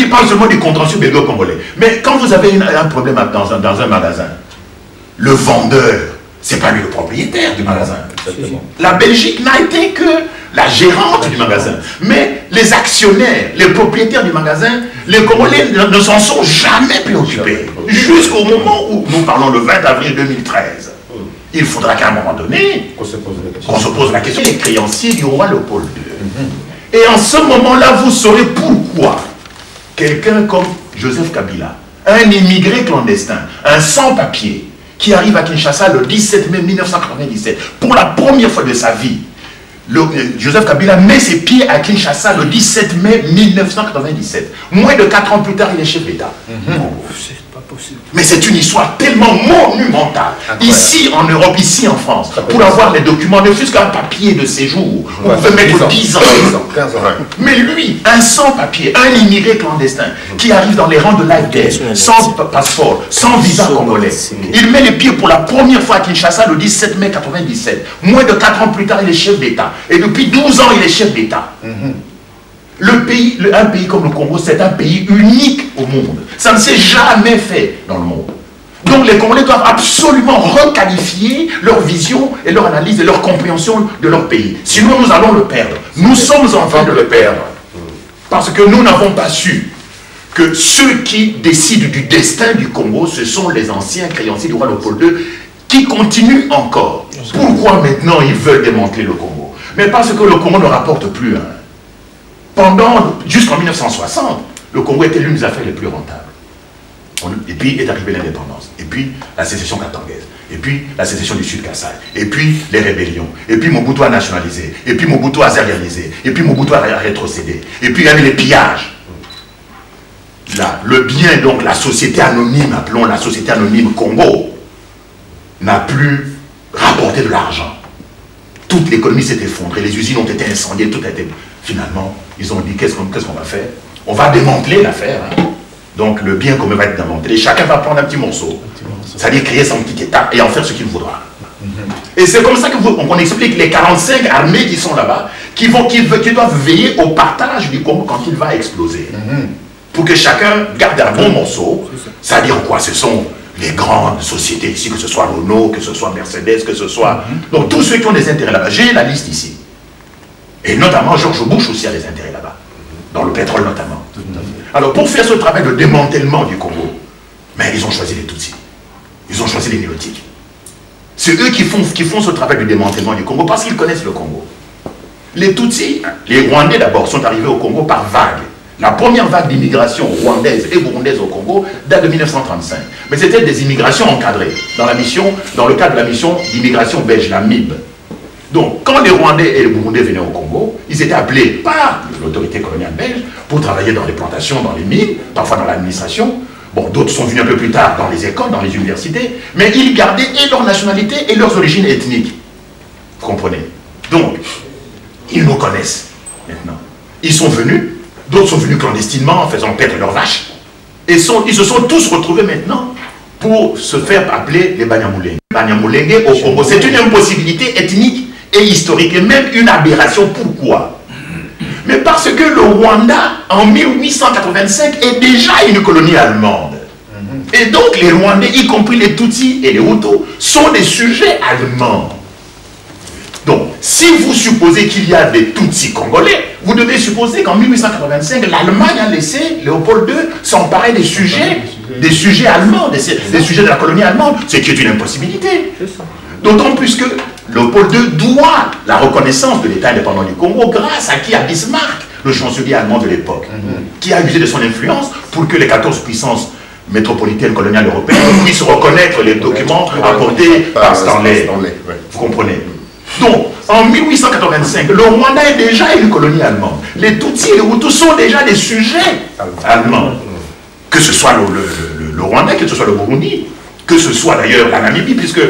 il parle seulement du contentieux belgo-congolais. Mais quand vous avez un problème dans un magasin, le vendeur, c'est pas lui le propriétaire du magasin. La Belgique n'a été que la gérante du magasin. Mais les actionnaires, les propriétaires du magasin, les Congolais ne s'en sont jamais préoccupés. Jusqu'au moment où nous parlons le 20 avril 2013. Il faudra qu'à un moment donné, qu'on se pose la question des créanciers du roi Léopold II. Et en ce moment-là, vous saurez pourquoi quelqu'un comme Joseph Kabila, un immigré clandestin, un sans-papier, qui arrive à Kinshasa le 17 mai 1997, pour la première fois de sa vie, Joseph Kabila met ses pieds à Kinshasa le 17 mai 1997. Moins de 4 ans plus tard, il est chef d'État. Mais c'est une histoire tellement monumentale. Ici en Europe, ici en France, pour avoir les documents, ne fût-ce qu'un papier de séjour, on pouvait mettre 10 ans, 15 ans. Mais lui, un sans-papier, un immigré clandestin, qui arrive dans les rangs de l'AFDS, sans passeport, sans visa congolais, il met les pieds pour la première fois à Kinshasa le 17 mai 1997. Moins de 4 ans plus tard, il est chef d'État. Et depuis 12 ans, il est chef d'État. Un pays comme le Congo, c'est un pays unique au monde. Ça ne s'est jamais fait dans le monde. Donc les Congolais doivent absolument requalifier leur vision et leur analyse et leur compréhension de leur pays. Sinon, nous allons le perdre. Nous sommes en train de le perdre. Parce que nous n'avons pas su que ceux qui décident du destin du Congo, ce sont les anciens créanciers du roi Léopold II qui continuent encore. Pourquoi maintenant ils veulent démanteler le Congo? Mais parce que le Congo ne rapporte plus. Jusqu'en 1960, le Congo était l'une des affaires les plus rentables. Et puis est arrivée l'indépendance. Et puis la sécession katangaise. Et puis la sécession du Sud-Kasaï. Et puis les rébellions. Et puis Mobutu a nationalisé. Et puis Mobutu a zérianisé. Et puis Mobutu a rétrocédé. Et puis il y avait les pillages. Là, le bien, donc la société anonyme, appelons la société anonyme Congo, n'a plus rapporté de l'argent. Toute l'économie s'est effondrée. Les usines ont été incendiées. Tout a été... Finalement, ils ont dit qu'est-ce qu'on va faire? On va démanteler l'affaire. Donc le bien commun va être démantelé. Chacun va prendre un petit morceau. C'est-à-dire créer son petit État et en faire ce qu'il voudra. Et c'est comme ça qu'on explique les 45 armées qui sont là-bas, qui doivent veiller au partage du Congo quand il va exploser. Pour que chacun garde un bon morceau. C'est-à-dire quoi? Ce sont les grandes sociétés ici, que ce soit Renault, que ce soit Mercedes, que ce soit... Donc tous ceux qui ont des intérêts là-bas, j'ai la liste ici. Et notamment, George Bush aussi a des intérêts là-bas, dans le pétrole notamment. Alors, pour faire ce travail de démantèlement du Congo, mais ils ont choisi les Tutsis. Ils ont choisi les Néotiques. C'est eux qui font ce travail de démantèlement du Congo parce qu'ils connaissent le Congo. Les Tutsis, les Rwandais d'abord, sont arrivés au Congo par vague. La première vague d'immigration rwandaise et burundaise au Congo date de 1935. Mais c'était des immigrations encadrées, dans le cadre de la mission d'immigration belge, la MIB. Donc, quand les Rwandais et les Burundais venaient au Congo, ils étaient appelés par l'autorité coloniale belge pour travailler dans les plantations, dans les mines, parfois dans l'administration. Bon, d'autres sont venus un peu plus tard dans les écoles, dans les universités, mais ils gardaient et leur nationalité et leurs origines ethniques. Vous comprenez? Donc, ils nous connaissent maintenant. Ils sont venus, d'autres sont venus clandestinement en faisant perdre leurs vaches, et ils se sont tous retrouvés maintenant pour se faire appeler les Banyamulenge. Banyamulenge au Congo, c'est une impossibilité ethnique et historique, et même une aberration. Pourquoi? Mais parce que le Rwanda, en 1885, est déjà une colonie allemande. Et donc les Rwandais, y compris les Tutsis et les Hutus, sont des sujets allemands. Donc, si vous supposez qu'il y a des Tutsis congolais, vous devez supposer qu'en 1885, l'Allemagne a laissé Léopold II s'emparer des sujets allemands, des sujets de la colonie allemande, ce qui est une impossibilité. D'autant plus que Léopold II doit la reconnaissance de l'État indépendant du Congo grâce à qui? À Bismarck, le chancelier allemand de l'époque, qui a usé de son influence pour que les 14 puissances métropolitaines coloniales européennes puissent reconnaître les documents apportés par Stanley. Vous comprenez? Donc, en 1885, le Rwanda est déjà une colonie allemande. Les Tutsis et les Hutus sont déjà des sujets allemands. Que ce soit le Rwanda, que ce soit le Burundi, que ce soit d'ailleurs la Namibie, puisque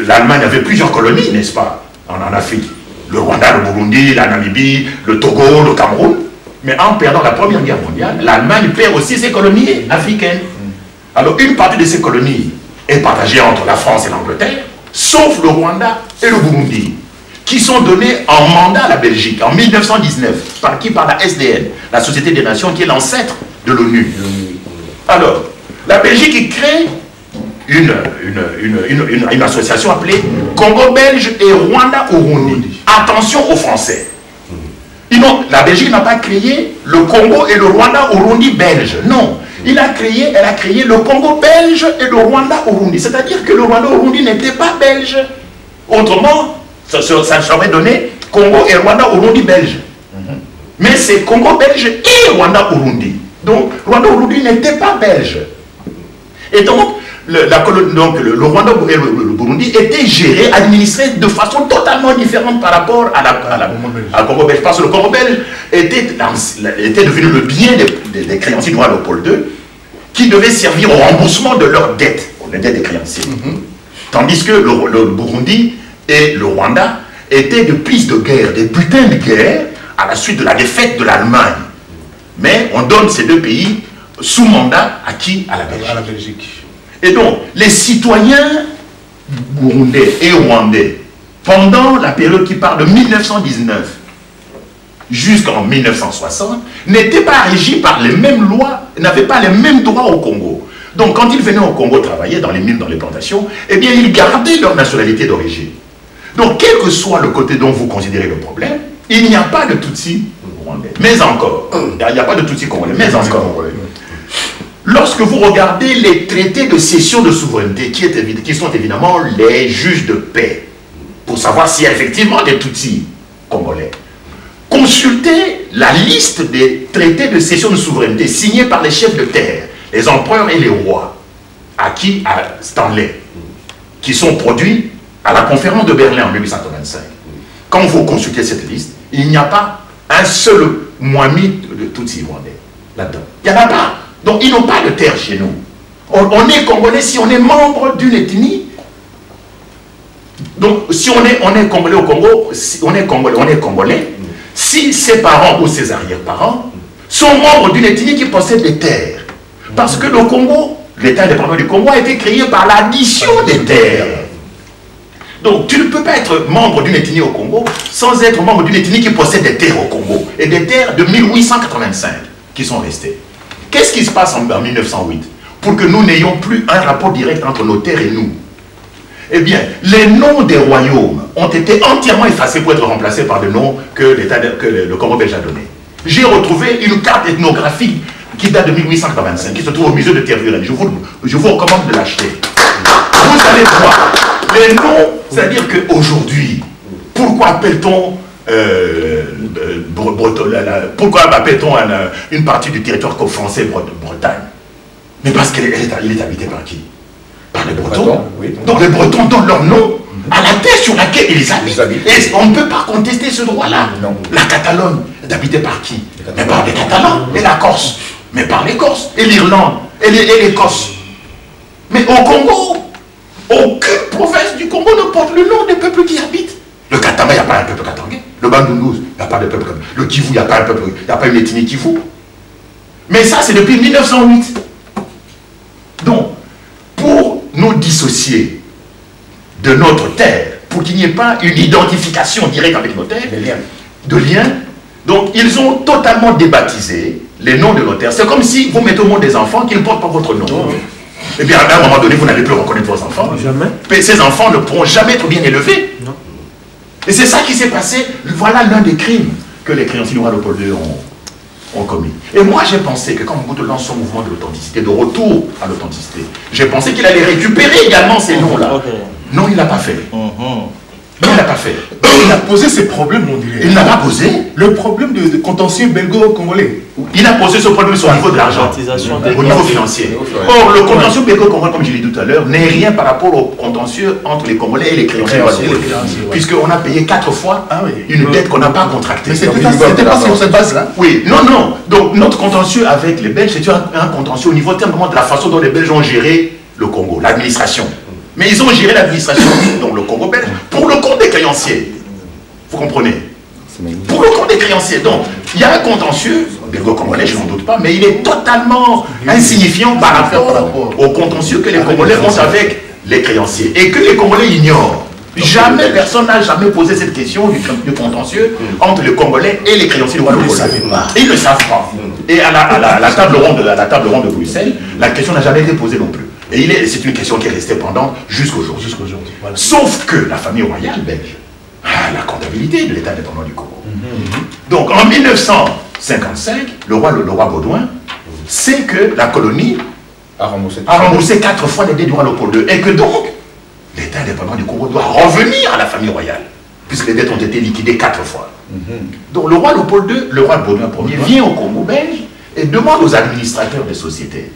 l'Allemagne avait plusieurs colonies, n'est-ce pas, en Afrique. Le Rwanda, le Burundi, la Namibie, le Togo, le Cameroun. Mais en perdant la Première Guerre mondiale, l'Allemagne perd aussi ses colonies africaines. Alors une partie de ces colonies est partagée entre la France et l'Angleterre, sauf le Rwanda et le Burundi, qui sont donnés en mandat à la Belgique en 1919. Par qui? Par la SDN, la Société des Nations, qui est l'ancêtre de l'ONU. Alors, la Belgique crée une association appelée Congo belge et Rwanda-Urundi. Attention aux Français. La Belgique n'a pas créé le Congo et le Rwanda-Urundi belge. Non. Elle a créé le Congo belge et le Rwanda-Urundi. C'est-à-dire que le Rwanda-Urundi n'était pas belge. Autrement, ça serait donné Congo et Rwanda-Urundi belge. Mais c'est Congo belge et Rwanda-Urundi. Donc, Rwanda-Urundi n'était pas belge. Et donc, le Rwanda et le Burundi étaient gérés, administrés de façon totalement différente par rapport à Congo belge. Parce que le Congo belge était devenu le bien des créanciers de roi Léopold II, qui devait servir au remboursement de leurs dettes, les dettes des créanciers. Tandis que le Burundi et le Rwanda étaient des pistes de guerre, des butins de guerre, à la suite de la défaite de l'Allemagne. Mais on donne ces deux pays sous mandat à qui? À la Belgique. Et donc, les citoyens burundais et rwandais, pendant la période qui part de 1919 jusqu'en 1960, n'étaient pas régis par les mêmes lois, n'avaient pas les mêmes droits au Congo. Donc, quand ils venaient au Congo travailler dans les mines, dans les plantations, eh bien, ils gardaient leur nationalité d'origine. Donc, quel que soit le côté dont vous considérez le problème, il n'y a pas de Tutsi rwandais. Mais encore, il n'y a pas de Tutsi congolais, mais encore. Lorsque vous regardez les traités de cession de souveraineté, qui sont évidemment les juges de paix, pour savoir s'il y a effectivement des Tutsis congolais, consultez la liste des traités de cession de souveraineté signés par les chefs de terre, les empereurs et les rois, acquis à Stanley, qui sont produits à la conférence de Berlin en 1825. Quand vous consultez cette liste, il n'y a pas un seul Mwami de Tutsi rwandais là-dedans. Il n'y en a pas. Donc, ils n'ont pas de terre chez nous. On est Congolais si on est membre d'une ethnie. Donc, si on est Congolais au Congo, si on est Congolais, si ses parents ou ses arrière-parents sont membres d'une ethnie qui possède des terres. Parce que le Congo, l'État indépendant du Congo a été créé par l'addition des terres. Donc, tu ne peux pas être membre d'une ethnie au Congo sans être membre d'une ethnie qui possède des terres au Congo. Et des terres de 1885 qui sont restées. Qu'est-ce qui se passe en 1908 pour que nous n'ayons plus un rapport direct entre nos terres et nous? Eh bien, les noms des royaumes ont été entièrement effacés pour être remplacés par des noms que le Congo belge a donnés. J'ai retrouvé une carte ethnographique qui date de 1885, qui se trouve au musée de Tervuren. Je vous recommande de l'acheter. Vous allez voir. Les noms, c'est-à-dire qu'aujourd'hui, pourquoi appelle-t-on une partie du territoire français Bretagne? Mais parce qu'il est habité par qui? Par les Bretons. Oui. Donc les Bretons donnent leur nom à la terre sur laquelle ils habitent. Et on ne peut pas contester ce droit-là. La Catalogne est habitée par qui? Mais par les Catalans. Et la Corse? Mais par les Corses. Et l'Irlande? Et l'Écosse? Mais au Congo, aucune province du Congo ne porte le nom des peuples qui y habitent. Le Katanga, il n'y a pas un peuple katangais. Le Bandundouz, il n'y a pas de peuple. Le Kivu, il n'y a pas un peuple, il n'y a pas une ethnie Kivu. Mais ça, c'est depuis 1908. Donc, pour nous dissocier de notre terre, pour qu'il n'y ait pas une identification directe avec nos terres, de liens, donc ils ont totalement débaptisé les noms de nos terres. C'est comme si vous mettez au monde des enfants qui ne portent pas votre nom. Eh bien, à un moment donné, vous n'allez plus reconnaître vos enfants. Jamais. Mais ces enfants ne pourront jamais être bien élevés. Non. Et c'est ça qui s'est passé. Voilà l'un des crimes que les créanciers de Léopold II ont commis. Et moi, j'ai pensé que quand Mobutu lance son mouvement de l'authenticité, de retour à l'authenticité, j'ai pensé qu'il allait récupérer également ces noms-là. Okay. Non, il ne l'a pas fait. Non, il n'a pas fait. Il a posé ces problèmes, on dirait. Il n'a pas posé. Le problème de contentieux belgo-congolais. Il a posé ce problème sur le niveau de l'argent, au niveau financier. Or, le contentieux belgo-congolais, comme je l'ai dit tout à l'heure, n'est rien par rapport au contentieux entre les Congolais et les créanciers. Puisqu'on a payé 4 fois une dette qu'on n'a pas contractée. C'était pas sur cette base-là. Oui, non, non. Donc, notre contentieux avec les Belges, c'est un contentieux au niveau tellement de la façon dont les Belges ont géré le Congo, l'administration. Mais ils ont géré l'administration, donc le Congo belge, pour le compte des créanciers. Vous comprenez? Pour le compte des créanciers. Donc, il y a un contentieux, belgo-congolais, je n'en doute pas, mais il est totalement insignifiant par rapport au contentieux que les Congolais ont avec les créanciers. Et que les Congolais ignorent. Jamais, personne n'a jamais posé cette question du contentieux entre les Congolais et les créanciers du roi Léopold II. Ils ne savent pas. Et à la table ronde de Bruxelles, la question n'a jamais été posée non plus. Et c'est une question qui est restée pendante jusqu'aujourd'hui. Voilà. Sauf que la famille royale belge a la comptabilité de l'État indépendant du Congo. Donc en 1955, le roi Baudouin sait que la colonie a remboursé 4 fois les dettes du roi Léopold II. Et que donc, l'État indépendant du Congo doit revenir à la famille royale, puisque les dettes ont été liquidées 4 fois. Donc le roi Léopold II, le roi Baudouin Ier, vient au Congo belge et demande aux administrateurs des sociétés.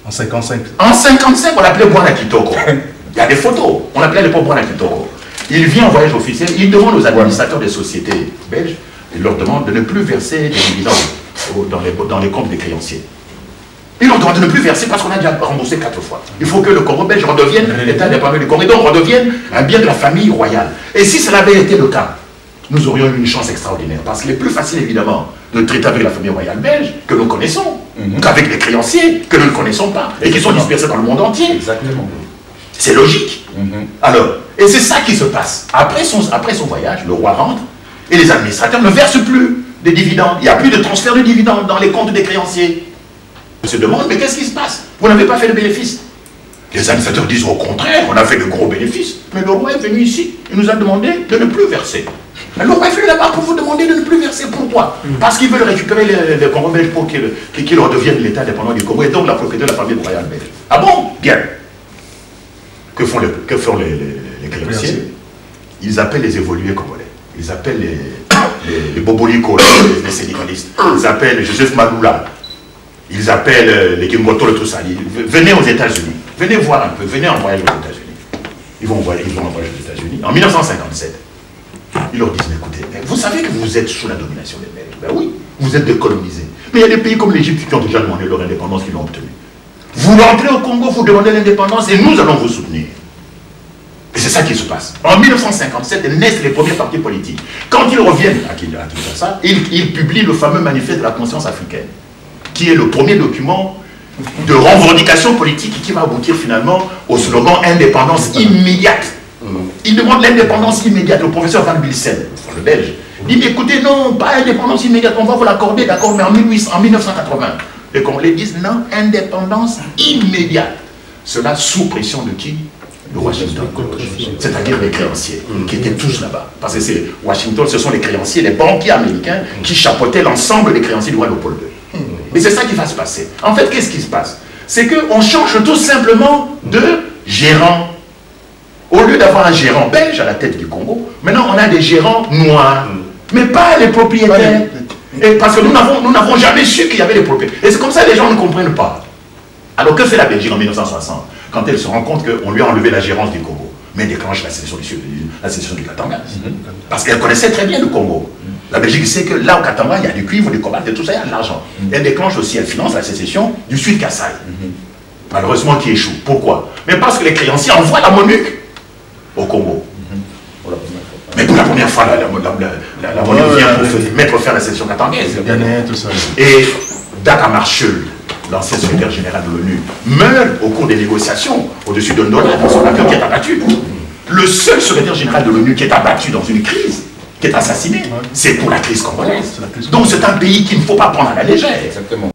En 55. En 55, on l'appelait Bwana Kitoko. Il y a des photos. On l'appelait à l'époque Bwana Kitoko. Il vient en voyage officiel, il demande aux administrateurs des sociétés belges, il leur demande de ne plus verser des dividendes dans les comptes des créanciers. Ils leur demandent de ne plus verser parce qu'on a déjà remboursé 4 fois. Il faut que le Congo belge redevienne l'État indépendant du Congo et donc redevienne un bien de la famille royale. Et si cela avait été le cas, nous aurions eu une chance extraordinaire. Parce qu'il est plus facile, évidemment, de traiter avec la famille royale belge que nous connaissons, qu'avec les créanciers que nous ne connaissons pas et qui sont dispersés dans le monde entier. Exactement. C'est logique. Alors, et c'est ça qui se passe. Après son voyage, le roi rentre et les administrateurs ne versent plus des dividendes. Il n'y a plus de transfert de dividendes dans les comptes des créanciers. On se demande, mais qu'est-ce qui se passe? Vous n'avez pas fait de bénéfices? Les administrateurs disent au contraire, on a fait de gros bénéfices. Mais le roi est venu ici, il nous a demandé de ne plus verser. Mais le roi est venu là-bas pour vous demander de ne plus verser. Pourquoi? Parce qu'ils veulent récupérer le Congo belge pour qu'il redevienne l'État indépendant du Congo et donc la propriété de la famille royale belge. Ah bon? Bien. Que font les créanciers? Ils appellent les évolués congolais. Ils appellent les Boboliko, les syndicalistes. Ils appellent Joseph Maloula. Ils appellent les Kimboto, le tout ça. Venez aux États-Unis. Venez voir un peu. Venez en voyage aux États-Unis. Ils vont en voyage aux États-Unis. En 1957, ils leur disent, écoutez, vous savez que vous êtes sous la domination des Belges. Ben oui, vous êtes décolonisés. Mais il y a des pays comme l'Égypte qui ont déjà demandé leur indépendance, qui l'ont obtenue. Vous rentrez au Congo, vous demandez l'indépendance et nous allons vous soutenir. Et c'est ça qui se passe. En 1957 naissent les premiers partis politiques. Quand ils reviennent à Kinshasa, ils publient le fameux manifeste de la conscience africaine, qui est le premier document de revendication politique qui va aboutir finalement au slogan indépendance immédiate. Il demande l'indépendance immédiate. Le professeur Van Bilsen, le belge, dit mais écoutez, non, pas indépendance immédiate, on va vous l'accorder, d'accord, mais en 1980. Les Congolais disent non, indépendance immédiate. Cela sous pression de qui? De Washington. C'est-à-dire les créanciers, qui étaient tous là-bas. Parce que c'est Washington, ce sont les créanciers, les banquiers américains qui chapeautaient l'ensemble des créanciers du roi Léopold II. Et c'est ça qui va se passer. En fait, qu'est-ce qui se passe? C'est qu'on change tout simplement de gérant. Au lieu d'avoir un gérant belge à la tête du Congo, maintenant on a des gérants noirs. Mais pas les propriétaires. Et parce que nous n'avons jamais su qu'il y avait des propriétaires. Et c'est comme ça que les gens ne comprennent pas. Alors que fait la Belgique en 1960 quand elle se rend compte qu'on lui a enlevé la gérance du Congo? Mais elle déclenche la sécession du Katanga. Parce qu'elle connaissait très bien le Congo. La Belgique sait que là au Katanga, il y a du cuivre, du cobalt et tout ça, il y a de l'argent. Elle déclenche aussi, elle finance la sécession du Sud Kasaï. Malheureusement qui échoue. Pourquoi? Mais parce que les créanciers envoient la MONUC au Congo. Mais pour la première fois, la MONUC vient pour mettre faire la sécession katangaise. Et Daka Marshall, l'ancien secrétaire général de l'ONU, meurt au cours des négociations au-dessus de Ndola dans son avion qui est abattu. Le seul secrétaire général de l'ONU qui est abattu dans une crise, qui est assassiné, c'est pour la crise congolaise. Donc c'est un pays qu'il ne faut pas prendre à la légère. Exactement.